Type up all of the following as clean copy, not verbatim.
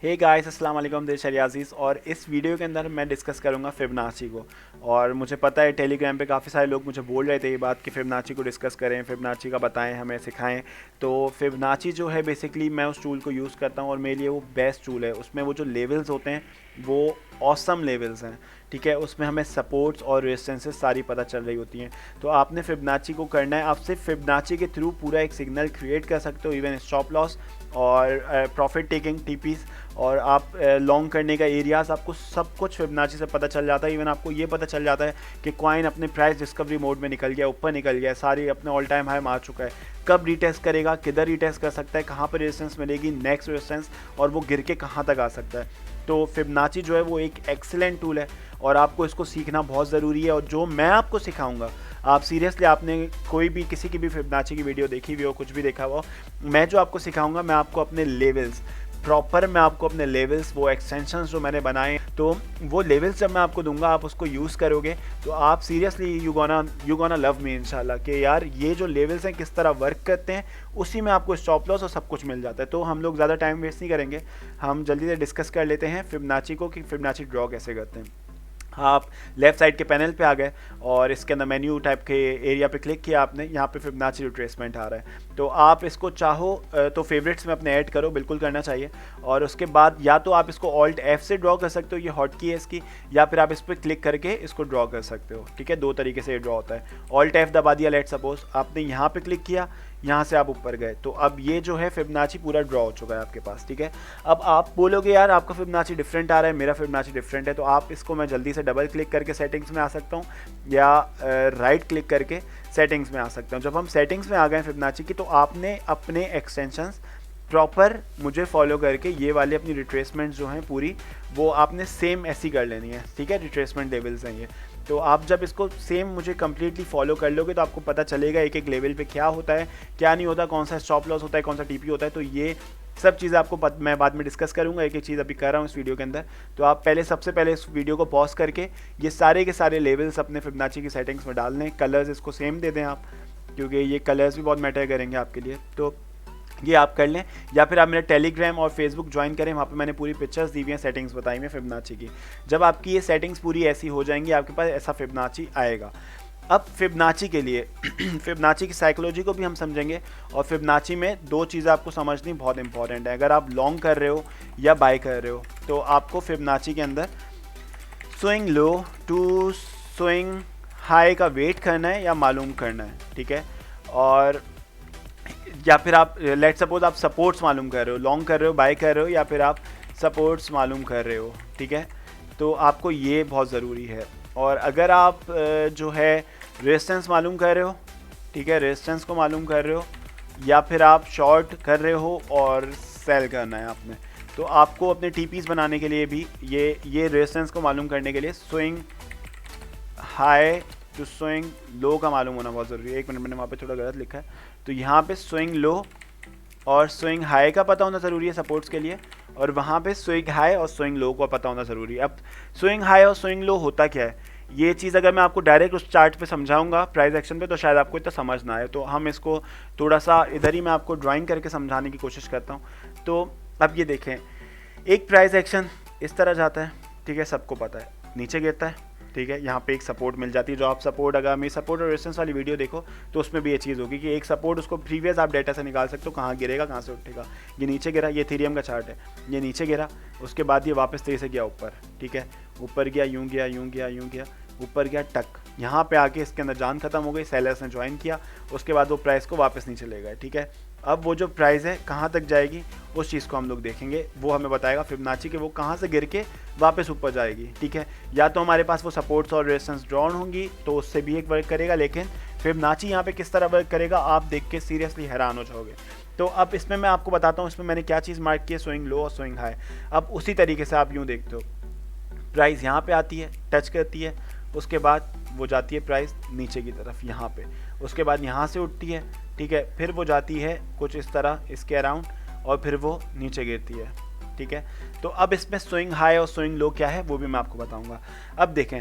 Hey guys, अस्सलाम वालेकुम। This शरियाजीज़ और इस वीडियो के अंदर मैं डिस्कस करूंगा फिबोनाची को। और मुझे पता है टेलीग्राम पे काफ़ी सारे लोग मुझे बोल रहे थे ये बात कि फिबोनाची को डिस्कस करें, फिबोनाची का बताएं, हमें सिखाएं। तो फिबोनाची जो है बेसिकली मैं उस टूल को यूज़ करता हूँ और मेरे लिए वो बेस्ट टूल है। उसमें वो जो लेवल्स होते हैं वो ऑसम लेवल्स हैं, ठीक है। उसमें हमें सपोर्ट्स और रेजिस्टेंसेस सारी पता चल रही होती हैं। तो आपने फिबोनाची को करना है, आप सिर्फ फिबोनाची के थ्रू पूरा एक सिग्नल क्रिएट कर सकते हो, इवन स्टॉप लॉस और प्रॉफिट टेकिंग टीपीस, और आप लॉन्ग करने का एरियाज़, आपको सब कुछ फिबोनाची से पता चल जाता है। इवन आपको ये पता चल जाता है कि कॉइन अपने प्राइस डिस्कवरी मोड में निकल गया, ऊपर निकल गया, सारी अपने ऑल टाइम हाई मार चुका है, कब रीटेस्ट करेगा, किधर रीटेस्ट कर सकता है, कहाँ पर रेजिस्टेंस मिलेगी, नेक्स्ट रेजिस्टेंस, और वो गिर के कहाँ तक आ सकता है। तो फिबोनाची जो है वो एक एक्सीलेंट टूल है और आपको इसको सीखना बहुत ज़रूरी है। और जो मैं आपको सिखाऊंगा, आप सीरियसली, आपने कोई भी किसी की भी फिबोनाची की वीडियो देखी हुई हो, कुछ भी देखा हुआ हो, मैं जो आपको सिखाऊंगा, मैं आपको अपने लेवल्स प्रॉपर, मैं आपको अपने लेवल्स, वो एक्सटेंशंस जो मैंने बनाए, तो वो लेवल्स जब मैं आपको दूंगा, आप उसको यूज़ करोगे तो आप seriously you gonna love me इंशाल्लाह, कि यार ये जो लेवल्स हैं किस तरह वर्क करते हैं, उसी में आपको स्टॉप लॉस और सब कुछ मिल जाता है। तो हम लोग ज़्यादा टाइम वेस्ट नहीं करेंगे, हम जल्दी से डिस्कस कर लेते हैं फिबोनाची को कि फिबोनाची ड्रॉ कैसे करते हैं। आप लेफ्ट साइड के पैनल पे आ गए और इसके अंदर मेन्यू टाइप के एरिया पे क्लिक किया आपने, यहाँ पे फिबोनाची रिट्रेसमेंट आ रहा है। तो आप इसको चाहो तो फेवरेट्स में अपने ऐड करो, बिल्कुल करना चाहिए। और उसके बाद या तो आप इसको ऑल्ट एफ से ड्रॉ कर सकते हो, ये हॉट की है इसकी, या फिर आप इस पर क्लिक करके इसको ड्रॉ कर सकते हो, ठीक है। दो तरीके से ये ड्रॉ होता है। ऑल्ट एफ दबा दिया, लेट सपोज आपने यहाँ पे क्लिक किया, यहाँ से आप ऊपर गए, तो अब ये जो है फिबोनाची पूरा ड्रॉ हो चुका है आपके पास, ठीक है। अब आप बोलोगे यार आपका फिबोनाची डिफरेंट आ रहा है, मेरा फिबोनाची डिफरेंट है, तो आप इसको मैं जल्दी से डबल क्लिक करके सेटिंग्स में आ सकता हूँ या राइट क्लिक करके सेटिंग्स में आ सकता हूँ। जब हम सेटिंग्स में आ गए फिबोनाची की, तो आपने अपने एक्सटेंशंस प्रॉपर मुझे फॉलो करके ये वाले अपनी रिट्रेसमेंट जो हैं पूरी, वो आपने सेम ऐसी कर लेनी है, ठीक है। रिट्रेसमेंट लेवल्स हैं ये। तो आप जब इसको सेम मुझे कम्प्लीटली फॉलो कर लोगे तो आपको पता चलेगा एक एक लेवल पे क्या होता है, क्या नहीं होता, कौन सा स्टॉप लॉस होता है, कौन सा टीपी होता है। तो ये सब चीज़ें आपको मैं बाद में डिस्कस करूंगा, एक एक चीज़ अभी कर रहा हूँ इस वीडियो के अंदर। तो आप सबसे पहले इस वीडियो को पॉज करके ये सारे के सारे लेवल्स अपने फिबोनाची की सेटिंग्स में डाल लें। कलर्स इसको सेम दे दें आप, क्योंकि ये कलर्स भी बहुत मैटर करेंगे आपके लिए। तो ये आप कर लें, या फिर आप मेरा टेलीग्राम और फेसबुक ज्वाइन करें, वहाँ पे मैंने पूरी पिक्चर्स दी हुई हैं, सेटिंग्स बताई हुई हैं फिबोनाची की। जब आपकी ये सेटिंग्स पूरी ऐसी हो जाएंगी, आपके पास ऐसा फिबोनाची आएगा। अब फिबोनाची के लिए फिबोनाची की साइकोलॉजी को भी हम समझेंगे, और फिबोनाची में दो चीज़ें आपको समझनी बहुत इंपॉर्टेंट है। अगर आप लॉन्ग कर रहे हो या बाय कर रहे हो, तो आपको फिबोनाची के अंदर swing low to swing high का वेट करना है या मालूम करना है, ठीक है। और या फिर आप लेट सपोज आप सपोर्ट्स मालूम कर रहे हो, लॉन्ग कर रहे हो, बाय कर रहे हो, या फिर आप सपोर्ट्स मालूम कर रहे हो, ठीक है। तो आपको ये बहुत ज़रूरी है। और अगर आप जो है रेजिस्टेंस मालूम कर रहे हो, ठीक है, रेजिस्टेंस को मालूम कर रहे हो, या फिर आप शॉर्ट कर रहे हो और सेल करना है आपने, तो आपको अपने टीपीस बनाने के लिए भी ये रेजिस्टेंस को मालूम करने के लिए swing high to swing low का मालूम होना बहुत ज़रूरी है। एक मिनट, मैंने वहाँ पे थोड़ा गलत लिखा है। तो यहाँ पे स्विंग लो और स्विंग हाई का पता होना ज़रूरी है सपोर्ट्स के लिए, और वहाँ पे स्विंग हाई और स्विंग लो का पता होना ज़रूरी है। अब स्विंग हाई और स्विंग लो होता क्या है, ये चीज़ अगर मैं आपको डायरेक्ट उस चार्ट पे समझाऊंगा प्राइस एक्शन पे, तो शायद आपको इतना समझ ना आए। तो हम इसको थोड़ा सा इधर ही मैं आपको ड्राइंग करके समझाने की कोशिश करता हूँ। तो अब ये देखें, एक प्राइस एक्शन इस तरह जाता है, ठीक है, सबको पता है, नीचे गिरता है, ठीक है। यहाँ पे एक सपोर्ट मिल जाती है, जो आप सपोर्ट, अगर मेरी सपोर्ट और रेजिस्टेंस वाली वीडियो देखो तो उसमें भी ये चीज़ होगी कि एक सपोर्ट, उसको प्रीवियस आप डाटा से निकाल सकते हो, कहाँ गिरेगा, कहाँ से उठेगा। ये नीचे गिरा, ये इथेरियम का चार्ट है, ये नीचे गिरा, उसके बाद ये वापस तेज़ी से गया ऊपर, ठीक है, ऊपर गया, यूँ गया, यूँ गया, यूँ गया, ऊपर गया, टक, यहाँ पे आके इसके अंदर जान खत्म हो गई, सेलर्स ने ज्वाइन किया, उसके बाद वो प्राइस को वापस नीचे ले गए, ठीक है। अब वो जो प्राइस है कहाँ तक जाएगी, उस चीज़ को हम लोग देखेंगे, वो हमें बताएगा फिबोनाची के वो कहाँ से गिर के वापस ऊपर जाएगी, ठीक है। या तो हमारे पास वो सपोर्ट्स और रेजिस्टेंस ड्रॉन होंगी, तो उससे भी एक वर्क करेगा, लेकिन फिबोनाची यहाँ पे किस तरह वर्क करेगा आप देख के सीरियसली हैरान हो जाओगे। तो अब इसमें मैं आपको बताता हूँ, इसमें मैंने क्या चीज़ मार्क की है, स्विंग लो और स्विंग हाई। अब उसी तरीके से आप यूँ देखते हो, प्राइस यहाँ पे आती है, टच करती है, उसके बाद वो जाती है प्राइस नीचे की तरफ यहाँ पे, उसके बाद यहाँ से उठती है, ठीक है, फिर वो जाती है कुछ इस तरह इसके अराउंड, और फिर वो नीचे गिरती है, ठीक है। तो अब इसमें स्विंग हाई और स्विंग लो क्या है वो भी मैं आपको बताऊंगा। अब देखें,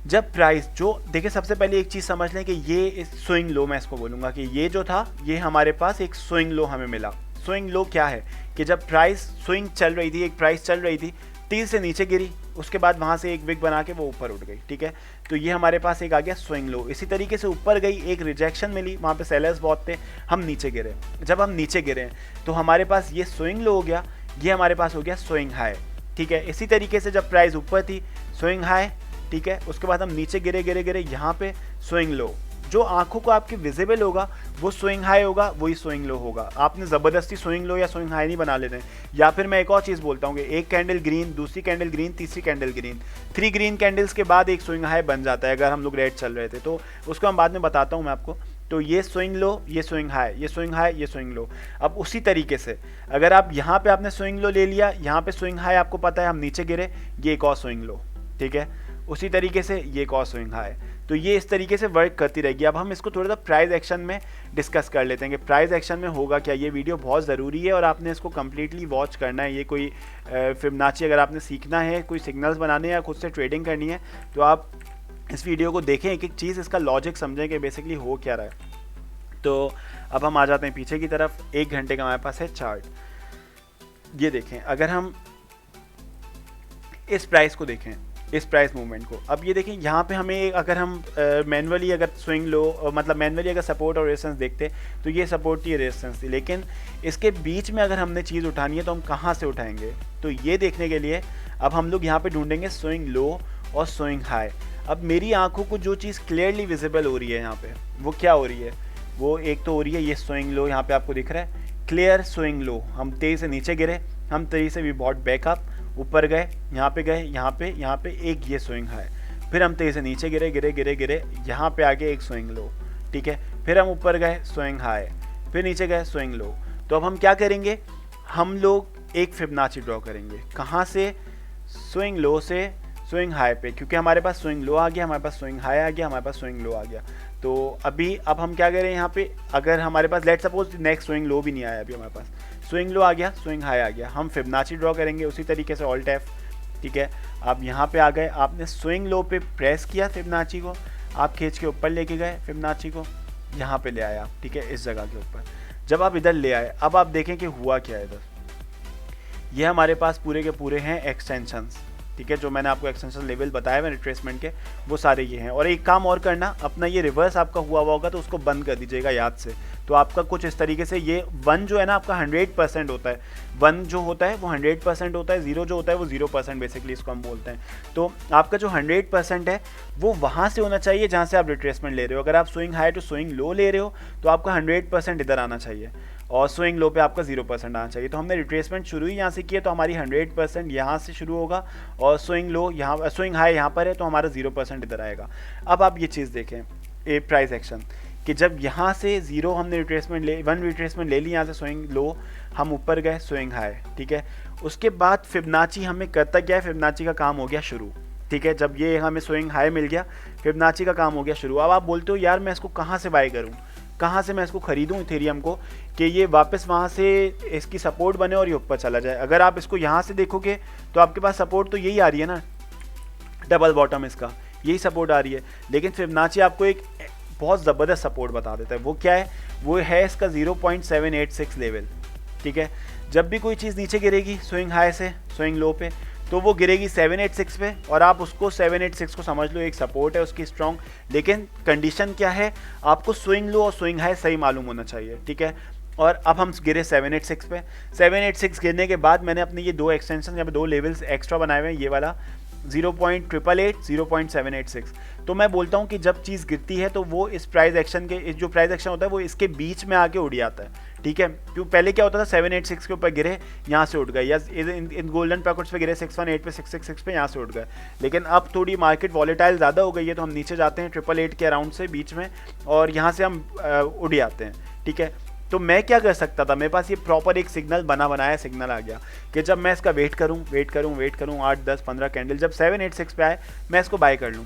जब प्राइस जो देखिए, सबसे पहले एक चीज़ समझ लें कि ये स्विंग लो, मैं इसको बोलूँगा कि ये जो था, ये हमारे पास एक स्विंग लो हमें मिला। स्विंग लो क्या है कि जब प्राइस स्विंग चल रही थी, एक प्राइस चल रही थी, 30 से नीचे गिरी, उसके बाद वहाँ से एक विक बना के वो ऊपर उठ गई, ठीक है। तो ये हमारे पास एक आ गया स्विंग लो। इसी तरीके से ऊपर गई, एक रिजेक्शन मिली, वहाँ पे सेलर्स बहुत थे, हम नीचे गिरे। जब हम नीचे गिरे तो हमारे पास ये स्विंग लो हो गया, ये हमारे पास हो गया स्विंग हाई, ठीक है। इसी तरीके से जब प्राइस ऊपर थी स्विंग हाई, ठीक है, उसके बाद हम नीचे गिरे गिरे गिरे, यहाँ पे स्विंग लो। जो आंखों को आपके विजिबल होगा वो स्विंग हाई होगा, वही स्विंग लो होगा। आपने ज़बरदस्ती स्विंग लो या स्विंग हाई नहीं बना लेने। या फिर मैं एक और चीज़ बोलता हूँ कि एक कैंडल ग्रीन, दूसरी कैंडल ग्रीन, तीसरी कैंडल ग्रीन, 3 ग्रीन कैंडल्स के बाद एक स्विंग हाई बन जाता है अगर हम लोग रेड चल रहे थे, तो उसको हम बाद में बताता हूँ मैं आपको। तो ये स्विंग लो, ये स्विंग हाई, ये स्विंग हाई, ये स्विंग लो। अब उसी तरीके से अगर आप यहाँ पे आपने स्विंग लो ले लिया, यहाँ पे स्विंग हाई आपको पता है, हम नीचे गिरे, ये एक और स्विंग लो, ठीक है। उसी तरीके से ये एक और स्विंग हाई। तो ये इस तरीके से वर्क करती रहेगी। अब हम इसको थोड़ा सा प्राइस एक्शन में डिस्कस कर लेते हैं कि प्राइस एक्शन में होगा क्या। ये वीडियो बहुत ज़रूरी है और आपने इसको कम्प्लीटली वॉच करना है। ये कोई फिबोनाची अगर आपने सीखना है, कोई सिग्नल्स बनाने या खुद से ट्रेडिंग करनी है, तो आप इस वीडियो को देखें, एक एक चीज़ इसका लॉजिक समझें कि बेसिकली हो क्या रहा है। तो अब हम आ जाते हैं पीछे की तरफ। 1 घंटे का हमारे पास है चार्ट। ये देखें, अगर हम इस प्राइस को देखें, इस प्राइस मूवमेंट को, अब ये देखें यहाँ पे हमें अगर हम मैनुअली अगर स्विंग लो, मतलब मैनुअली अगर सपोर्ट और रेजिस्टेंस देखते तो ये सपोर्ट थी, रेजिस्टेंस थी, लेकिन इसके बीच में अगर हमने चीज़ उठानी है तो हम कहाँ से उठाएंगे। तो ये देखने के लिए अब हम लोग यहाँ पे ढूंढेंगे स्विंग लो और स्विंग हाई। अब मेरी आंखों को जो चीज़ क्लियरली विजिबल हो रही है यहाँ पे, वो क्या हो रही है, वो एक तो हो रही है ये स्विंग लो, यहाँ पे आपको दिख रहा है क्लियर स्विंग लो। हम तेज़ी से नीचे गिरे, हम तेज़ी से वी बॉट बैकअप, ऊपर गए, यहाँ पे गए, यहाँ पे एक ये स्विंग हाई, फिर हम तेज़ी से नीचे गिरे गिरे गिरे गिरे, यहाँ पे आगे एक स्विंग लो, ठीक है। फिर हम ऊपर गए स्विंग हाई, फिर नीचे गए स्विंग लो। तो अब हम क्या करेंगे, हम लोग एक फिबोनाची ड्रॉ करेंगे। कहाँ से, स्विंग लो से स्विंग हाई पे, क्योंकि हमारे पास स्विंग लो आ गया, हमारे पास स्विंग हाई आ गया, हमारे पास स्विंग लो आ गया। तो अब हम क्या करें यहाँ पे, अगर हमारे पास let's suppose next swing low भी नहीं आया, अभी हमारे पास स्विंग लो आ गया, स्विंग हाई आ गया, हम फिबोनाची ड्रॉ करेंगे उसी तरीके से ऑल्ट एफ, ठीक है। आप यहाँ पे आ गए, आपने स्विंग लो पे प्रेस किया फिबोनाची को, आप खींच के ऊपर लेके गए फिबोनाची को, यहाँ पे ले आए आप, ठीक है, इस जगह के ऊपर। जब आप इधर ले आए, अब आप देखें कि हुआ क्या है इधर। ये हमारे पास पूरे के पूरे हैं एक्सटेंशंस, ठीक है, जो मैंने आपको एक्सटेंशन लेवल बताया हुए रिट्रेसमेंट के, वो सारे ये हैं। और एक काम और करना, अपना ये रिवर्स आपका हुआ होगा तो उसको बंद कर दीजिएगा याद से। तो आपका कुछ इस तरीके से ये 1 जो है ना आपका 100% होता है, 1 जो होता है वो 100% होता है, 0 जो होता है वो 0% बेसिकली इसको हम बोलते हैं। तो आपका जो 100% है वो वहाँ से होना चाहिए जहाँ से आप रिट्रेसमेंट ले रहे हो। अगर आप swing high to swing low ले रहे हो तो आपका 100% इधर आना चाहिए और स्विंग लो पे आपका 0% आना चाहिए। तो हमने रिट्रेसमेंट शुरू ही यहाँ से किया, तो हमारी 100% यहाँ से शुरू होगा और स्विंग लो यहाँ, स्विंग हाई यहाँ पर है तो हमारा 0% इधर आएगा। अब आप ये चीज़ देखें, ए प्राइस एक्शन, कि जब यहाँ से 0 हमने रिट्रेसमेंट 1 रिट्रेसमेंट ले ली, यहाँ से स्विंग लो, हम ऊपर गए स्विंग हाई, ठीक है। उसके बाद फिबोनाची हमें करता क्या है, फिबोनाची का काम हो गया शुरू, ठीक है। जब ये हमें स्विंग हाई मिल गया, फिबोनाची का काम हो गया शुरू। अब आप बोलते हो यार मैं इसको कहाँ से बाय करूँ, कहाँ से मैं इसको खरीदूँ इथेरियम को कि ये वापस वहाँ से इसकी सपोर्ट बने और ये ऊपर चला जाए। अगर आप इसको यहाँ से देखोगे तो आपके पास सपोर्ट तो यही आ रही है ना, डबल बॉटम, इसका यही सपोर्ट आ रही है। लेकिन फिबोनाची आपको एक बहुत ज़बरदस्त सपोर्ट बता देता है। वो क्या है, वो है इसका 0.786 लेवल, ठीक है। जब भी कोई चीज़ नीचे गिरेगी स्विंग हाई से स्विंग लो पे, तो वो गिरेगी 786 पे, और आप उसको 786 को समझ लो एक सपोर्ट है उसकी स्ट्रॉन्ग। लेकिन कंडीशन क्या है, आपको स्विंग लो और स्विंग हाई सही मालूम होना चाहिए, ठीक है। और अब हम गिरे 786 पे, 786 गिरने के बाद मैंने अपने ये 2 एक्सटेंशन या 2 लेवल्स एक्स्ट्रा बनाए हुए हैं, ये वाला 0.888, 0.786। तो मैं बोलता हूँ कि जब चीज़ गिरती है तो वो इस प्राइस एक्शन के, इस जो प्राइस एक्शन होता है वो इसके बीच में आके उड़ जाता है, ठीक है। क्यों, पहले क्या होता था 786 के ऊपर गिरे यहाँ से उठ गए, या इन गोल्डन पैकेट्स पे गिरे 618 पे 666 पे यहाँ से उठ गए। लेकिन अब थोड़ी मार्केट वॉलेटाइल ज़्यादा हो गई है तो हम नीचे जाते हैं 888 के अराउंड से बीच में, और यहाँ से हम उड़ जाते हैं, ठीक है। तो मैं क्या कर सकता था, मेरे पास ये प्रॉपर एक सिग्नल बनाया सिग्नल आ गया कि जब मैं इसका वेट करूं 8, 10, 15 कैंडल, जब 786 पे आए मैं इसको बाय कर लूं।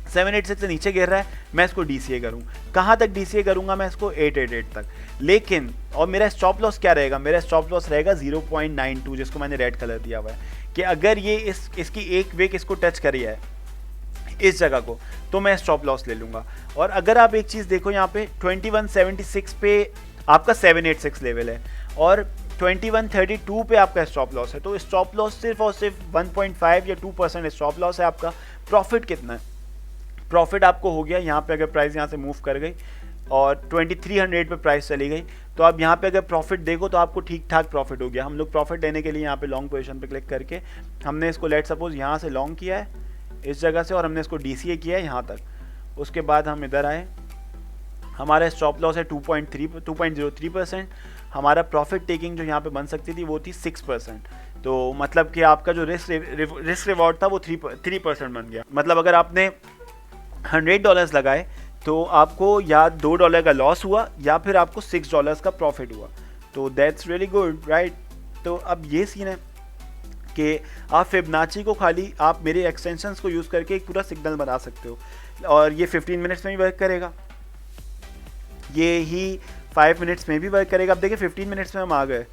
786 से नीचे गिर रहा है, मैं इसको DCA करूं। कहाँ तक DCA करूंगा मैं इसको, 888 तक। लेकिन और मेरा स्टॉप लॉस क्या रहेगा, मेरा स्टॉप लॉस रहेगा 0.92, जिसको मैंने रेड कलर दिया हुआ है, कि अगर ये इसकी एक विक इसको टच करी है इस जगह को, तो मैं स्टॉप लॉस ले लूँगा। और अगर आप एक चीज़ देखो यहाँ पे 2176 पे आपका 786 लेवल है और 2132 पे आपका स्टॉप लॉस है। तो स्टॉप लॉस सिर्फ और सिर्फ 1.5 या 2% स्टॉप लॉस है आपका। प्रॉफिट कितना है? प्रॉफिट आपको हो गया यहाँ पे, अगर प्राइस यहाँ से मूव कर गई और 2300 पे प्राइस चली गई, तो आप यहाँ पे अगर प्रॉफिट देखो तो आपको ठीक ठाक प्रॉफिट हो गया। हम लोग प्रॉफिट लेने के लिए यहाँ पे लॉन्ग पोजीशन पे क्लिक करके हमने इसको लेट सपोज यहाँ से लॉन्ग किया है इस जगह से, और हमने इसको DCA किया है यहाँ तक। उसके बाद हम इधर आए, हमारा स्टॉप लॉस है 2.03%। हमारा प्रॉफिट टेकिंग जो यहाँ पे बन सकती थी वो थी 6%। तो मतलब कि आपका जो रिस्क रिवॉर्ड था वो 3% बन गया। मतलब अगर आपने $100 लगाए तो आपको या $2 का लॉस हुआ या फिर आपको $6 का प्रॉफिट हुआ। तो दैट्स रियली गुड, राइट। तो अब ये सीन है कि आप फिबोनाची को खाली आप मेरे एक्सटेंशंस को यूज़ करके एक पूरा सिग्नल बना सकते हो, और ये 15 मिनट्स में भी वर्क करेगा, ये ही 5 मिनट्स में भी वर्क करेगा। अब देखिए 15 मिनट्स में हम आ गए,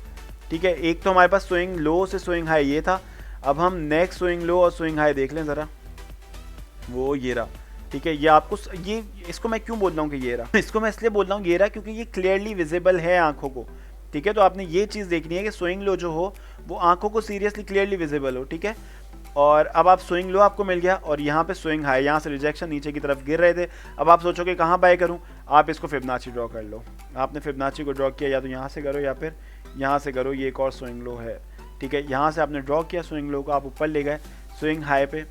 ठीक है। एक तो हमारे पास स्विंग लो से स्विंग हाई ये था। अब हम नेक्स्ट स्विंग लो और स्विंग हाई देख लें ज़रा, वो ये रहा, ठीक है। ये आपको ये इसको मैं क्यों बोल रहा हूँ कि ये रहा, इसको मैं इसलिए बोल रहा हूँ ये रहा क्योंकि ये क्लियरली विजिबल है आंखों को, ठीक है। तो आपने ये चीज़ देखनी है कि स्विंग लो जो हो वो आंखों को सीरियसली क्लियरली विजिबल हो, ठीक है। और अब आप स्विंग लो आपको मिल गया और यहाँ पे स्विंग हाई, यहाँ से रिजेक्शन नीचे की तरफ गिर रहे थे। अब आप सोचोगे कहाँ बाय करूँ, आप इसको फिबोनाची ड्रॉ कर लो। आपने फिबोनाची को ड्रॉ किया, या तो यहाँ से करो या फिर यहाँ से करो, ये एक और स्विंग लो है, ठीक है। यहाँ से आपने ड्रॉ किया स्विंग लो को, आप ऊपर ले गए स्विंग हाई पे,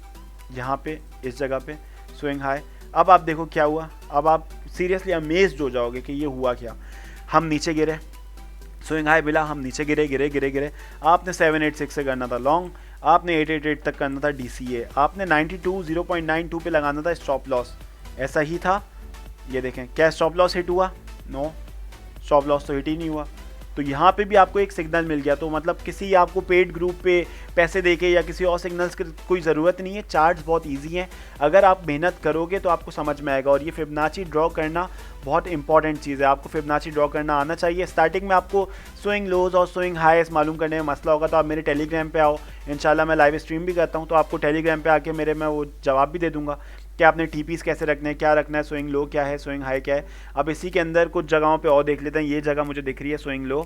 यहाँ पे इस जगह पे स्विंग हाई। अब आप देखो क्या हुआ, अब आप सीरियसली अमेज्ड हो जाओगे कि ये हुआ क्या। हम नीचे गिरे, स्विंग हाई मिला, हम नीचे गिरे गिरे गिरे गिरे। आपने 786 से करना था लॉन्ग, आपने 888 तक करना था DCA, आपने 0.92 पे लगाना था स्टॉप लॉस, ऐसा ही था। ये देखें क्या स्टॉप लॉस हिट हुआ? नो, स्टॉप लॉस तो हिट ही नहीं हुआ। तो यहाँ पे भी आपको एक सिग्नल मिल गया। तो मतलब किसी आपको पेड ग्रुप पे पैसे देके या किसी और सिग्नल्स की कोई ज़रूरत नहीं है। चार्ट्स बहुत इजी हैं, अगर आप मेहनत करोगे तो आपको समझ में आएगा। और ये फिबोनाची ड्रॉ करना बहुत इंपॉर्टेंट चीज़ है, आपको फिबोनाची ड्रॉ करना आना चाहिए। स्टार्टिंग में आपको स्विंग लोज और स्विंग हाईस मालूम करने में मसला होगा तो आप मेरे टेलीग्राम पे आओ, इंशाल्लाह मैं लाइव स्ट्रीम भी करता हूँ, तो आपको टेलीग्राम पे आके मेरे मैं वो जवाब भी दे दूँगा कि आपने TPs कैसे रखने हैं, क्या रखना है, स्विंग लो क्या है, स्विंग हाई क्या है। अब इसी के अंदर कुछ जगहों पे और देख लेते हैं। ये जगह मुझे दिख रही है स्विंग लो,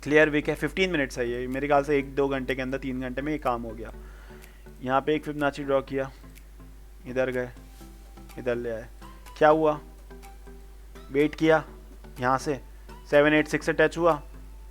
क्लियर विक है, 15 मिनट्स है ये, मेरे ख्याल से 1-2 घंटे के अंदर 3 घंटे में ये काम हो गया। यहाँ पे एक फिबोनाची ड्रॉ किया, इधर गए, इधर ले आए, क्या हुआ, वेट किया, यहाँ से 786 से टच हुआ,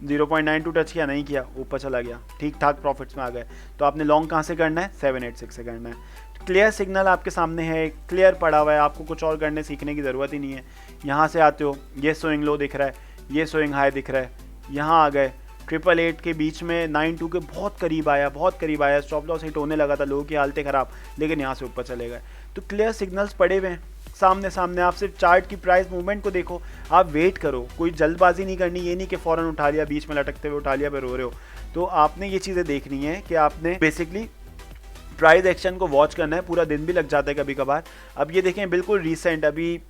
0.92 टच किया, नहीं किया, ऊपर चला गया, ठीक ठाक प्रॉफिट्स में आ गए। तो आपने लॉन्ग कहाँ से करना है? 786 से करना है। क्लियर सिग्नल आपके सामने है, क्लियर पड़ा हुआ है, आपको कुछ और करने सीखने की ज़रूरत ही नहीं है। यहाँ से आते हो, ये स्विंग लो दिख रहा है, ये स्विंग हाई दिख रहा है, यहाँ आ गए 888 के बीच में 92 के बहुत करीब आया, बहुत करीब आया, स्टॉप लॉस हिट होने लगा था, लोगों की हालतें ख़राब, लेकिन यहाँ से ऊपर चले गए। तो क्लियर सिग्नल्स पड़े हुए हैं सामने सामने। आप सिर्फ चार्ट की प्राइस मूवमेंट को देखो, आप वेट करो, कोई जल्दबाजी नहीं करनी, ये नहीं कि फ़ौरन उठा लिया, बीच में लटकते हुए उठा लिया, फिर रो रहे हो। तो आपने ये चीज़ें देखनी है कि आपने बेसिकली प्राइस एक्शन को वॉच करना है, पूरा दिन भी लग जाता है कभी कभार। अब ये देखें बिल्कुल रिसेंट, अभी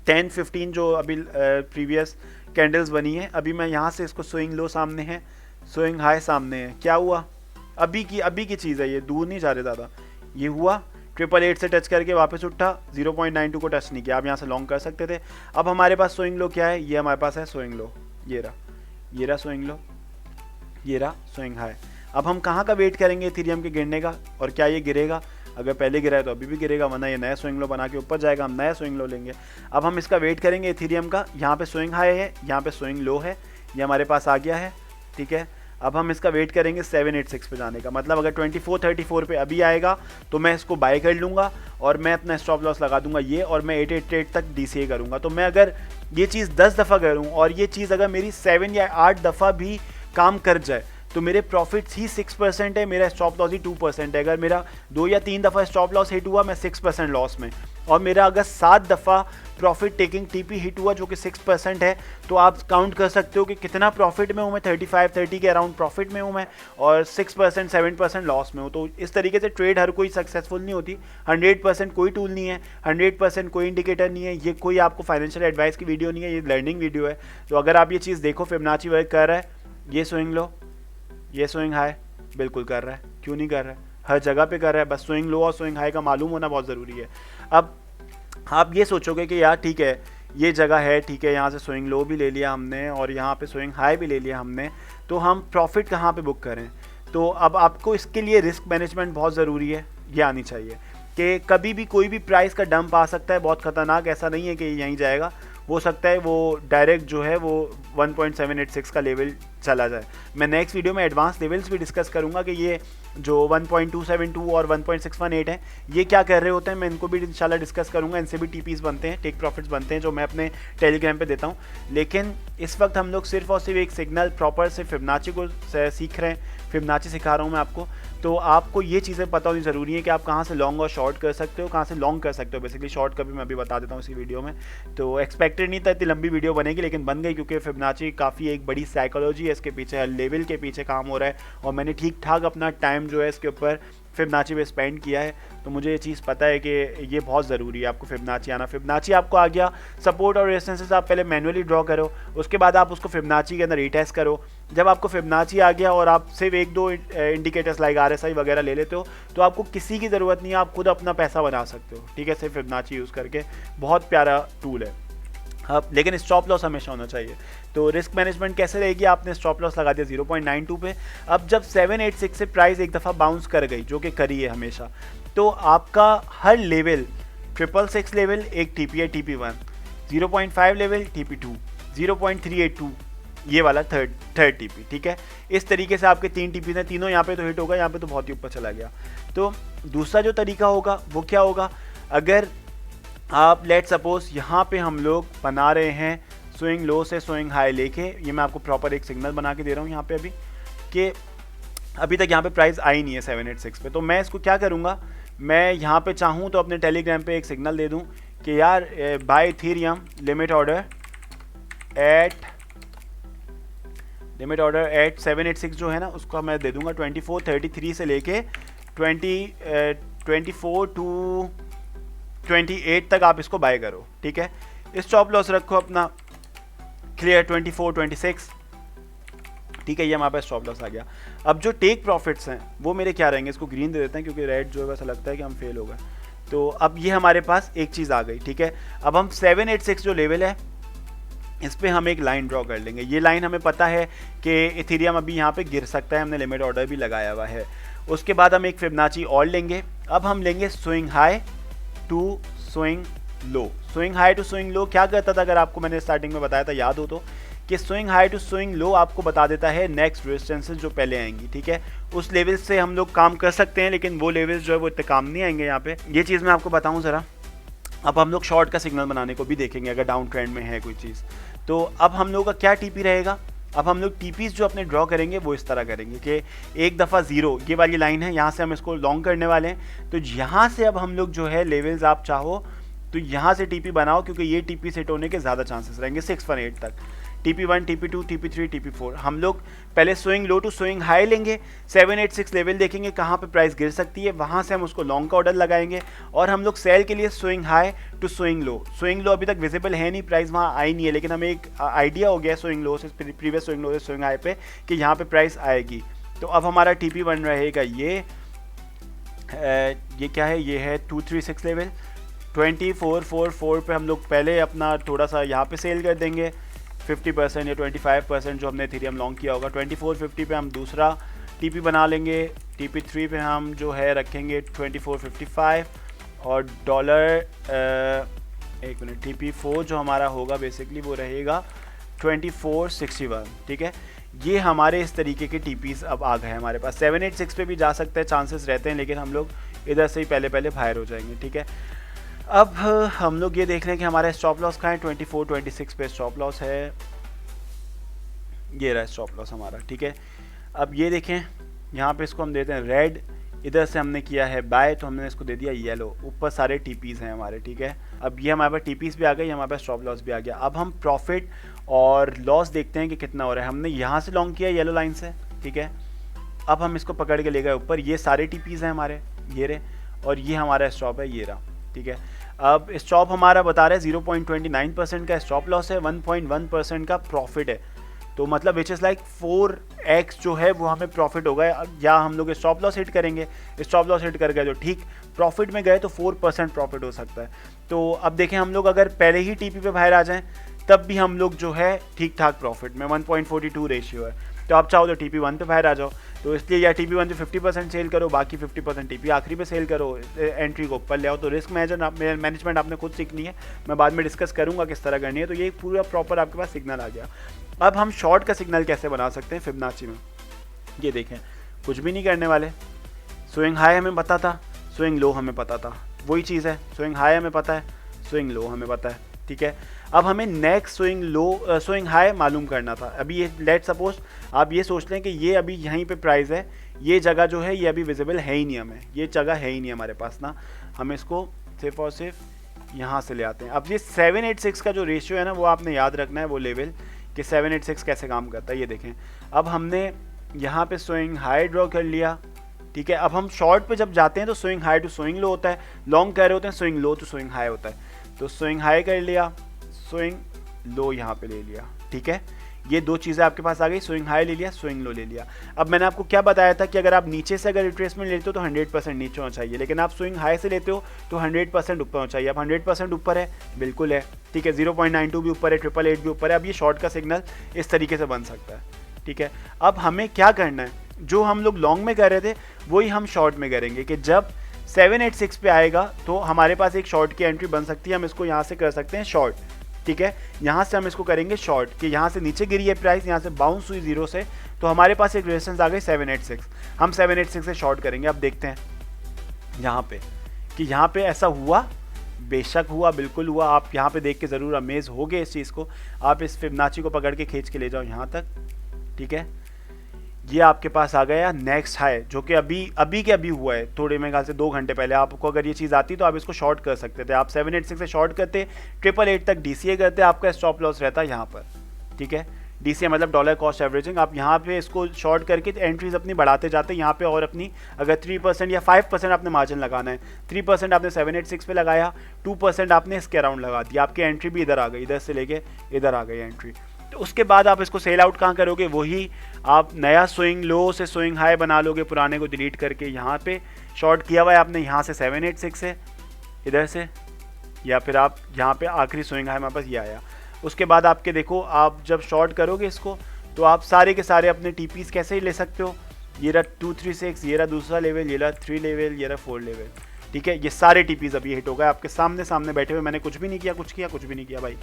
10-15 जो अभी प्रीवियस कैंडल्स बनी है, अभी मैं यहाँ से इसको स्विंग लो सामने है, स्विंग हाई सामने है, क्या हुआ, अभी की चीज़ है, ये दूर नहीं जा रहे ज़्यादा। ये हुआ 888 से टच करके वापस उठा, 0.92 को टच नहीं किया, आप यहाँ से लॉन्ग कर सकते थे। अब हमारे पास स्विंग लो क्या है, ये हमारे पास है स्विंग लो, ये रहा स्विंग लो, ये रहा स्विंग हाई। अब हम कहाँ का वेट करेंगे इथेरियम के गिरने का, और क्या ये गिरेगा? अगर पहले गिरा है तो अभी भी गिरेगा, वरना ये नया स्विंग लो बना के ऊपर जाएगा, हम नया स्विंग लो लेंगे। अब हम इसका वेट करेंगे इथेरियम का, यहाँ पे स्विंग हाई है, यहाँ पे स्विंग लो है, ये हमारे पास आ गया है, ठीक है। अब हम इसका वेट करेंगे 786 पे जाने का, मतलब अगर 2434 पे अभी आएगा तो मैं इसको बाय कर लूँगा और मैं अपना स्टॉप लॉस लगा दूंगा ये, और मैं 888 तक DCA करूँगा। तो मैं अगर ये चीज़ 10 दफ़ा करूँ और ये चीज़ अगर मेरी 7 या 8 दफ़ा भी काम कर जाए तो मेरे प्रॉफिट्स ही 6% है, मेरा स्टॉप लॉस ही 2% है। अगर मेरा 2 या 3 दफ़ा स्टॉप लॉस हिट हुआ मैं 6% लॉस में, और मेरा अगर 7 दफ़ा प्रॉफिट टेकिंग TP हिट हुआ जो कि 6% है, तो आप काउंट कर सकते हो कि कितना प्रॉफिट में हूँ मैं। 35-30 के अराउंड प्रॉफिट में हूँ मैं, और 6% 7% लॉस में हूँ। तो इस तरीके से ट्रेड हर कोई सक्सेसफुल नहीं होती। 100% कोई टूल नहीं है, 100% कोई इंडिकेटर नहीं है, ये कोई आपको फाइनेंशियल एडवाइस की वीडियो नहीं है, ये लर्निंग वीडियो है। तो अगर आप ये चीज़ देखो, फिबोनाची वर्क कर रहा है, ये स्विंग लो, ये स्विंग हाई बिल्कुल कर रहा है, क्यों नहीं कर रहा है, हर जगह पे कर रहा है, बस स्विंग लो और स्विंग हाई का मालूम होना बहुत ज़रूरी है। अब आप ये सोचोगे कि यार ठीक है, ये जगह है, ठीक है, यहाँ से स्विंग लो भी ले लिया हमने और यहाँ पे स्विंग हाई भी ले लिया हमने, तो हम प्रॉफिट कहाँ पे बुक करें? तो अब आपको इसके लिए रिस्क मैनेजमेंट बहुत ज़रूरी है, ये आनी चाहिए कि कभी भी कोई भी प्राइस का डंप आ सकता है, बहुत ख़तरनाक, ऐसा नहीं है कि यहीं जाएगा, हो सकता है वो डायरेक्ट जो है वो 1.786 का लेवल चला जाए। मैं नेक्स्ट वीडियो में एडवांस लेवल्स भी डिस्कस करूंगा कि ये जो 1.272 और 1.618 है ये क्या कर रहे होते हैं, मैं इनको भी इंशाल्लाह डिस्कस करूंगा। इनसे भी टीपीस बनते हैं, टेक प्रॉफिट्स बनते हैं, जो मैं अपने टेलीग्राम पे देता हूं। लेकिन इस वक्त हम लोग सिर्फ और सिर्फ एक सिग्नल प्रॉपर से फिबोनाची को सीख रहे हैं, फिबोनाची सिखा रहा हूँ मैं आपको। तो आपको ये चीज़ें पता होनी ज़रूरी है कि आप कहाँ से लॉन्ग और शॉर्ट कर सकते हो, कहाँ से लॉन्ग कर सकते हो। बेसिकली शॉर्ट का भी मैं अभी बता देता हूँ इसी वीडियो में। तो एक्सपेक्टेड नहीं था इतनी लंबी वीडियो बनेगी, लेकिन बन गई, क्योंकि फिबोनाची काफ़ी एक बड़ी साइकोलॉजी है इसके पीछे, लेवल के पीछे काम हो रहा है, और मैंने ठीक ठाक अपना टाइम जो है इसके ऊपर फिबोनाची पे स्पेंड किया है। तो मुझे ये चीज़ पता है कि ये बहुत ज़रूरी है आपको फिबोनाची आना। फिबोनाची आपको आ गया, सपोर्ट और रेजिस्टेंसेस आप पहले मैनुअली ड्रॉ करो, उसके बाद आप उसको फिबोनाची के अंदर रीटेस्ट करो। जब आपको फिबोनाची आ गया और आप सिर्फ एक दो इंडिकेटर्स लाइक RSI वगैरह ले लेते हो, तो आपको किसी की ज़रूरत नहीं है, आप खुद अपना पैसा बना सकते हो, ठीक है, सिर्फ फिबोनाची यूज़ करके। बहुत प्यारा टूल है। अब लेकिन स्टॉप लॉस हमेशा होना चाहिए। तो रिस्क मैनेजमेंट कैसे रहेगी? आपने स्टॉप लॉस लगा दिया 0.92 पे। अब जब 786 से प्राइस एक दफ़ा बाउंस कर गई, जो कि करी है हमेशा, तो आपका हर लेवल 666 लेवल एक TP है, TP1, 0.5 लेवल TP2, 0.382 ये वाला थर्ड TP, ठीक है। इस तरीके से आपके 3 TP हैं, तीनों यहाँ पे तो हिट होगा, यहाँ पे तो बहुत ही ऊपर चला गया। तो दूसरा जो तरीका होगा वो क्या होगा? अगर आप लेट सपोज यहाँ पे हम लोग बना रहे हैं स्विंग लो से स्विंग हाई लेके, ये मैं आपको प्रॉपर एक सिग्नल बना के दे रहा हूँ यहाँ पे अभी, कि अभी तक यहाँ पे प्राइस आई नहीं है 786 पे। तो मैं इसको क्या करूँगा, मैं यहाँ पे चाहूँ तो अपने टेलीग्राम पे एक सिग्नल दे दूँ कि यार buy Ethereum limit order at 786 जो है ना, उसको मैं दे दूँगा 2433 से लेके 24 टू 28 तक आप इसको बाय करो, ठीक है। स्टॉप लॉस रखो अपना क्लियर 24 26, ठीक है, ये हमारे पास स्टॉप लॉस आ गया। अब जो टेक प्रॉफिट्स हैं वो मेरे क्या रहेंगे, इसको ग्रीन दे देते हैं क्योंकि रेड जो है वैसा लगता है कि हम फेल हो गए। तो अब ये हमारे पास एक चीज़ आ गई, ठीक है। अब हम 786 जो लेवल है इस पर हम एक लाइन ड्रॉ कर लेंगे। ये लाइन हमें पता है कि इथेरियम अभी यहाँ पे गिर सकता है, हमने लिमिट ऑर्डर भी लगाया हुआ है। उसके बाद हम एक फिबोनाची और लेंगे। अब हम लेंगे swing high to swing low. Swing high to swing low क्या करता था, अगर आपको मैंने स्टार्टिंग में बताया था याद हो तो, कि swing high to swing low आपको बता देता है नेक्स्ट रेजिस्टेंसेस जो पहले आएंगी, ठीक है। उस लेवल से हम लोग काम कर सकते हैं, लेकिन वो लेवल्स जो है वो इतने काम नहीं आएंगे यहाँ पे। ये चीज़ मैं आपको बताऊँ ज़रा। अब हम लोग शॉर्ट का सिग्नल बनाने को भी देखेंगे अगर डाउन ट्रेंड में है कोई चीज़। तो अब हम लोग का क्या TP रहेगा? अब हम लोग TPs जो अपने ड्रॉ करेंगे वो इस तरह करेंगे कि एक दफ़ा 0, ये वाली लाइन है, यहाँ से हम इसको लॉन्ग करने वाले हैं। तो यहाँ से अब हम लोग जो है लेवल्स आप चाहो तो यहाँ से TP बनाओ, क्योंकि ये TP सेट होने के ज़्यादा चांसेस रहेंगे 618 तक। TP1, TP2, TP3, TP4 हम लोग पहले swing low to swing high लेंगे, 786 लेवल देखेंगे कहाँ पे प्राइस गिर सकती है, वहाँ से हम उसको लॉन्ग का ऑर्डर लगाएंगे। और हम लोग सेल के लिए swing high to swing low. Swing low अभी तक विजिबल है नहीं, प्राइस वहाँ आई नहीं है, लेकिन हमें एक आइडिया हो गया स्विंग लो से, प्रीवियस स्विंग लो से स्विंग हाई पे, कि यहाँ पे प्राइस आएगी। तो अब हमारा TP1 रहेगा ये क्या है, ये है 236 लेवल। 2444 पे हम लोग पहले अपना थोड़ा सा यहाँ पे सेल कर देंगे 50% या 25% जो हमने इथेरियम लॉन्ग किया होगा। 2450 पे हम दूसरा TP बना लेंगे। TP3 पे हम जो है रखेंगे 2455 और डॉलर एक मिनट, TP4 जो हमारा होगा बेसिकली वो रहेगा 2461, ठीक है। ये हमारे इस तरीके के TPs अब आ गए हमारे पास। 786 पे भी जा सकते हैं, चांसेस रहते हैं, लेकिन हम लोग इधर से ही पहले बाहर हो जाएंगे, ठीक है। अब हम लोग ये देख रहे हैं कि हमारा स्टॉप लॉस कहाँ है, 24 26 पे स्टॉप लॉस है, ये रहा स्टॉप लॉस हमारा, ठीक है। अब ये देखें यहाँ पे इसको हम देते हैं रेड, इधर से हमने किया है बाय तो हमने इसको दे दिया येलो, ऊपर सारे TPs हैं हमारे, ठीक है। अब ये हमारे पास TPs भी आ गए, हमारे पास स्टॉप लॉस भी आ गया। अब हम प्रॉफिट और लॉस देखते हैं कि कितना हो रहा है। हमने यहाँ से लॉन्ग किया येलो लाइन से, ठीक है। अब हम इसको पकड़ के ले गए ऊपर, ये सारे TPs हैं हमारे, ये रहे, और ये हमारा स्टॉप है, ये रहा, ठीक है। अब स्टॉप हमारा बता रहा है 0.29% का स्टॉप लॉस है, 1.1% का प्रॉफिट है। तो मतलब विच इज़ लाइक 4x जो है वो हमें प्रॉफिट होगा, या हम लोग स्टॉप लॉस हिट करेंगे, स्टॉप लॉस हिट कर गए तो ठीक, प्रॉफिट में गए तो 4% प्रॉफिट हो सकता है। तो अब देखें हम लोग अगर पहले ही टीपी पे बाहर आ जाएं तब भी हम लोग जो है ठीक ठाक प्रॉफिट में, 1.42 रेशियो है। तो आप चाहो तो टीपी 1 पे बाहर आ जाओ, तो इसलिए या टीपी 1 पे 50% सेल करो, बाकी 50% टीपी आखिरी पे सेल करो, एंट्री को ऊपर ले आओ। तो रिस्क मैनेजमेंट आपने खुद सीखनी है, मैं बाद में डिस्कस करूंगा किस तरह करनी है। तो ये पूरा प्रॉपर आपके पास सिग्नल आ गया। अब हम शॉर्ट का सिग्नल कैसे बना सकते हैं फिबोनाची में, ये देखें, कुछ भी नहीं करने वाले। स्विंग हाई हमें पता था, स्विंग लो हमें पता था, वही चीज़ है, स्विंग हाई हमें पता है, स्विंग लो हमें पता है, ठीक है। अब हमें नेक्स्ट स्विंग हाई मालूम करना था। अभी ये लेट सपोज आप ये सोच लें कि ये अभी यहीं पे प्राइस है, ये जगह जो है ये अभी विजिबल है ही नहीं, हमें ये जगह है ही नहीं हमारे पास ना, हम इसको सिर्फ और सिर्फ यहाँ से ले आते हैं। अब ये 786 का जो रेशियो है ना वो आपने याद रखना है, वो लेवल कि 786 कैसे काम करता है। ये देखें, अब हमने यहाँ पे स्विंग हाई ड्रॉ कर लिया, ठीक है। अब हम शॉर्ट पे जब जाते हैं तो swing high to swing low होता है, लॉन्ग कह रहे होते हैं swing low to swing high होता है। तो स्विंग हाई कर लिया, स्विंग लो यहाँ पे ले लिया, ठीक है। ये दो चीज़ें आपके पास आ गई, स्विंग हाई ले लिया, स्विंग लो ले लिया। अब मैंने आपको क्या बताया था कि अगर आप नीचे से अगर रिट्रेसमेंट लेते हो तो 100% नीचे होना चाहिए, लेकिन आप स्विंग हाई से लेते हो तो 100% ऊपर होना चाहिए। अब 100% ऊपर है, बिल्कुल है, ठीक है, 0.92 भी ऊपर है, 888 भी ऊपर है। अब ये शॉर्ट का सिग्नल इस तरीके से बन सकता है, ठीक है। अब हमें क्या करना है, जो हम लोग लॉन्ग में कर रहे थे वही हम शॉर्ट में करेंगे कि जब 786 पे आएगा तो हमारे पास एक शॉर्ट की एंट्री बन सकती है, हम इसको यहाँ से कर सकते हैं शॉर्ट, ठीक है। यहाँ से हम इसको करेंगे शॉर्ट कि यहाँ से नीचे गिरी है प्राइस, यहाँ से बाउंस हुई जीरो से, तो हमारे पास एक रेजिस्टेंस आ गई 786, हम 786 से शॉर्ट करेंगे। अब देखते हैं यहाँ पे कि यहाँ पे ऐसा हुआ, बेशक हुआ, बिल्कुल हुआ। आप यहाँ पे देख के ज़रूर अमेज हो गए इस चीज़ को। आप इस फिबोनाची को पकड़ के खींच के ले जाओ यहाँ तक, ठीक है। ये आपके पास आ गया नेक्स्ट हाई, जो कि अभी के अभी हुआ है, थोड़े मेरे ख्याल से 2 घंटे पहले। आपको अगर ये चीज़ आती तो आप इसको शॉर्ट कर सकते थे, आप 786 से शॉर्ट करते, 888 तक DCA करते, आपका स्टॉप लॉस रहता यहाँ पर, ठीक है। DCA मतलब डॉलर कॉस्ट एवरेजिंग। आप यहाँ पे इसको शॉर्ट करके एंट्रीज अपनी बढ़ाते जाते यहाँ पे, और अपनी अगर 3% या 5% आपने मार्जिन लगाना है, 3% आपने 786 पे लगाया, 2% आपने इसके अराउंड लगा दिया, आपकी एंट्री भी इधर आ गई, इधर से लेके इधर आ गई एंट्री। तो उसके बाद आप इसको सेल आउट कहाँ करोगे, वही आप नया स्विंग लो से स्विंग हाई बना लोगे, पुराने को डिलीट करके। यहाँ पे शॉर्ट किया हुआ है आपने, यहाँ से 786 से इधर से, या फिर आप यहाँ पे आखिरी स्विंग हाई हमारे पास ये आया। उसके बाद आपके देखो, आप जब शॉर्ट करोगे इसको तो आप सारे के सारे अपने टीपीस कैसे ही ले सकते हो। ये रहा 236, ये रहा दूसरा लेवल, ये रहा 3 लेवल, ये रहा 4 लेवल, ठीक है। ये सारे टीपीस अभी हिट हो गए आपके सामने बैठे हुए, मैंने कुछ भी नहीं किया, कुछ भी नहीं किया भाई।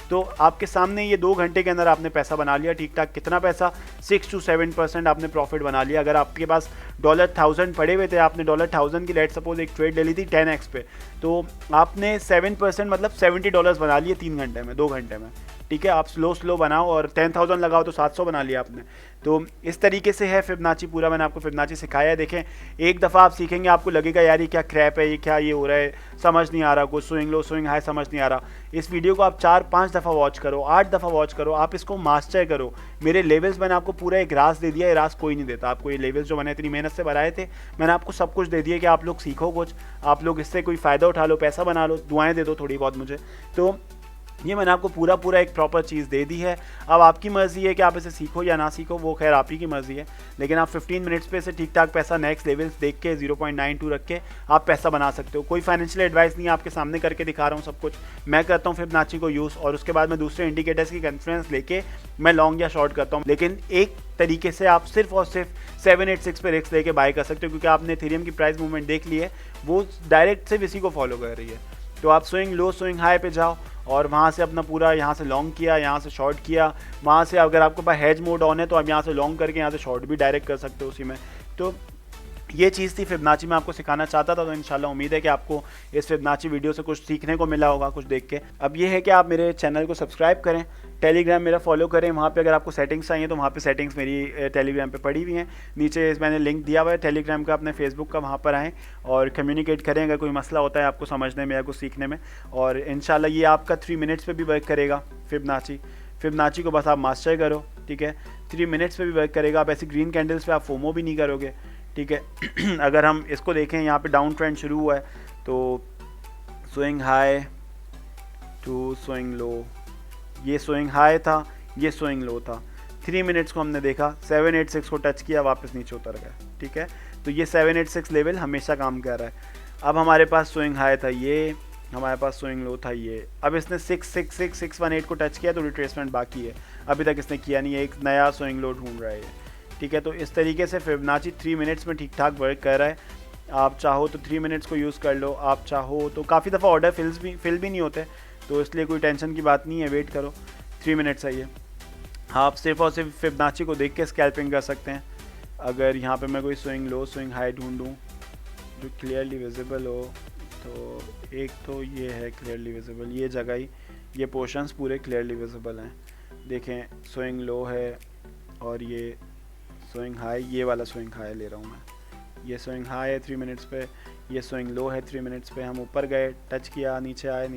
तो आपके सामने ये 2 घंटे के अंदर आपने पैसा बना लिया ठीक ठाक। कितना पैसा, 6 to 7% आपने प्रॉफिट बना लिया। अगर आपके पास $1000 पड़े हुए थे, आपने $1000 की लेट सपोज एक ट्रेड ले ली थी 10x पे, तो आपने 7% मतलब $70 बना लिए 3 घंटे में, 2 घंटे में, ठीक है। आप स्लो बनाओ और 10,000 लगाओ तो 700 बना लिया आपने। तो इस तरीके से है फिबोनाची पूरा, मैंने आपको फिबोनाची सिखाया है। देखें, एक दफ़ा आप सीखेंगे आपको लगेगा यार ये क्या क्रैप है, ये क्या ये हो रहा है, समझ नहीं आ रहा, कुछ स्विंग लो स्विंग हाई समझ नहीं आ रहा। इस वीडियो को आप 4-5 दफ़ा वॉच करो, 8 दफ़ा वॉच करो, आप इसको मास्टर करो। मेरे लेवल्स मैंने आपको पूरा एक रास दे दिया, ये रास कोई नहीं देता आपको। ये लेवल्स जो मैंने इतनी मेहनत से बनाए थे, मैंने आपको सब कुछ दे दिया कि आप लोग सीखो कुछ, आप लोग इससे कोई फ़ायदा उठा लो, पैसा बना लो, दुआएं दे दो थोड़ी बहुत मुझे। तो ये मैंने आपको पूरा एक प्रॉपर चीज़ दे दी है। अब आपकी मर्ज़ी है कि आप इसे सीखो या ना सीखो, वो खैर आप ही की मर्ज़ी है, लेकिन आप 15 मिनट्स पे से ठीक ठाक पैसा नेक्स्ट लेवल्स देख के 0.92 रख के आप पैसा बना सकते हो। कोई फाइनेंशियल एडवाइस नहीं है, आपके सामने करके दिखा रहा हूँ सब कुछ। मैं करता हूँ फिबोनाची को यूज़, और उसके बाद मैं दूसरे इंडिकेटर्स की कॉन्फ्रेंस लेके मैं लॉन्ग या शॉर्ट करता हूँ। लेकिन एक तरीके से आप सिर्फ और सिर्फ 786 पे रिस्क लेके बाय कर सकते हो, क्योंकि आपने इथेरियम की प्राइस मूवमेंट देख ली है, वो डायरेक्ट सिर्फ इसी को फॉलो कर रही है। तो आप स्विंग लो स्विंग हाई पे जाओ और वहाँ से अपना पूरा यहाँ से लॉन्ग किया, यहाँ से शॉर्ट किया, वहाँ से अगर आपके पास हेज मोड ऑन है तो आप यहाँ से लॉन्ग करके यहाँ से शॉर्ट भी डायरेक्ट कर सकते हो उसी में। तो ये चीज़ थी फिबोनाची में आपको सिखाना चाहता था। तो इंशाल्लाह उम्मीद है कि आपको इस फिबोनाची वीडियो से कुछ सीखने को मिला होगा कुछ देख के। अब ये है कि आप मेरे चैनल को सब्सक्राइब करें, टेलीग्राम मेरा फॉलो करें, वहाँ पे अगर आपको सेटिंग्स चाहिए तो वहाँ पे सेटिंग्स मेरी टेलीग्राम पे पड़ी हुई हैं, नीचे मैंने लिंक दिया हुआ है टेलीग्राम का, अपने फेसबुक का, वहाँ पर आएँ और कम्युनिकेट करें अगर कोई मसला होता है आपको समझने में या कुछ सीखने में। और इंशाल्लाह ये आपका 3 मिनट्स पे भी वर्क करेगा फिबोनाची को बस आप मास्टर करो, ठीक है। 3 मिनट्स पे भी वर्क करेगा। आप ऐसी ग्रीन कैंडल्स पे आप फोमो भी नहीं करोगे, ठीक है। अगर हम इसको देखें, यहाँ पे डाउन ट्रेंड शुरू हुआ है, तो swing high to swing low, ये स्विंग हाई था, ये स्विंग लो था, 3 मिनट्स को हमने देखा, 786 को टच किया, वापस नीचे उतर गया, ठीक है। तो ये 786 लेवल हमेशा काम कर रहा है। अब हमारे पास स्विंग हाई था ये, हमारे पास स्विंग लो था ये। अब इसने 666 618 को टच किया तो रिट्रेसमेंट बाकी है, अभी तक इसने किया नहीं है, एक नया स्विंग लो ढूंढ रहा है ये, ठीक है। तो इस तरीके से फिबोनाची 3 मिनट्स में ठीक ठाक वर्क कर रहा है। आप चाहो तो 3 मिनट्स को यूज़ कर लो, आप चाहो तो काफ़ी दफ़ा ऑर्डर फिल भी नहीं होते, तो इसलिए कोई टेंशन की बात नहीं है, वेट करो, 3 मिनट्स है ये। आप सिर्फ और सिर्फ फिबोनाची को देख के स्कैल्पिंग कर सकते हैं। अगर यहाँ पे मैं कोई स्विंग लो स्विंग हाई ढूंढूं जो क्लियरली विजिबल हो, तो एक तो ये है क्लियरली विजिबल, ये जगह ही, ये पोर्शंस पूरे क्लियरली विजिबल हैं। देखें स्विंग लो है और ये स्विंग हाई, ये वाला स्विंग हाई ले रहा हूँ मैं, ये स्विंग हाई है 3 मिनट्स पे, ये स्विंग लो है 3 मिनट्स पे। हम ऊपर गए, टच किया, नीचे आए,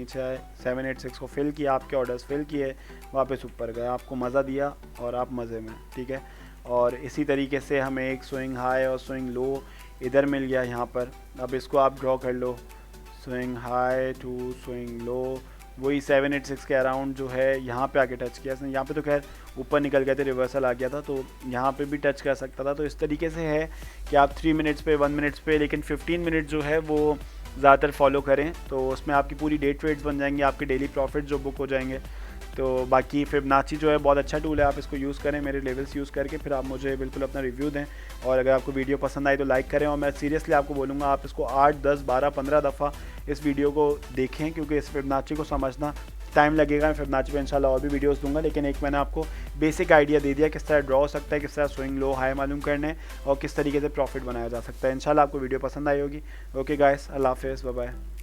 786 को फिल किया, आपके ऑर्डर्स फिल किए, वापस ऊपर गए, आपको मज़ा दिया और आप मज़े में, ठीक है। और इसी तरीके से हमें एक स्विंग हाई और स्विंग लो इधर मिल गया यहाँ पर। अब इसको आप ड्रॉ कर लो, swing high to swing low, वही 786 के अराउंड जो है यहाँ पे आके टच किया इसने। यहाँ पे तो खैर ऊपर निकल गए थे, रिवर्सल आ गया था, तो यहाँ पे भी टच कर सकता था। तो इस तरीके से है कि आप 3 मिनट्स पे, 1 मिनट्स पे, लेकिन 15 मिनट जो है वो ज़्यादातर फॉलो करें, तो उसमें आपकी पूरी डे ट्रेड्स बन जाएंगे, आपके डेली प्रॉफिट जो बुक हो जाएंगे। तो बाकी फिबोनाची जो है बहुत अच्छा टूल है, आप इसको यूज़ करें मेरे लेवल्स यूज़ करके, फिर आप मुझे बिल्कुल अपना रिव्यू दें। और अगर आपको वीडियो पसंद आई तो लाइक करें, और मैं सीरियसली आपको बोलूँगा आप इसको 8, 10, 12, 15 दफ़ा इस वीडियो को देखें, क्योंकि इस फिबोनाची को समझना टाइम लगेगा। मैं फिबोनाची पे इंशाल्लाह और भी वीडियोस दूंगा, लेकिन एक मैंने आपको बेसिक आइडिया दे दिया किस तरह ड्रॉ हो सकता है, किस तरह स्विंग लो हाई मालूम करने और किस तरीके से प्रॉफिट बनाया जा सकता है। इंशाल्लाह आपको वीडियो पसंद आई होगी। ओके गाइस, अल्लाह हाफिज़, बाय बाय।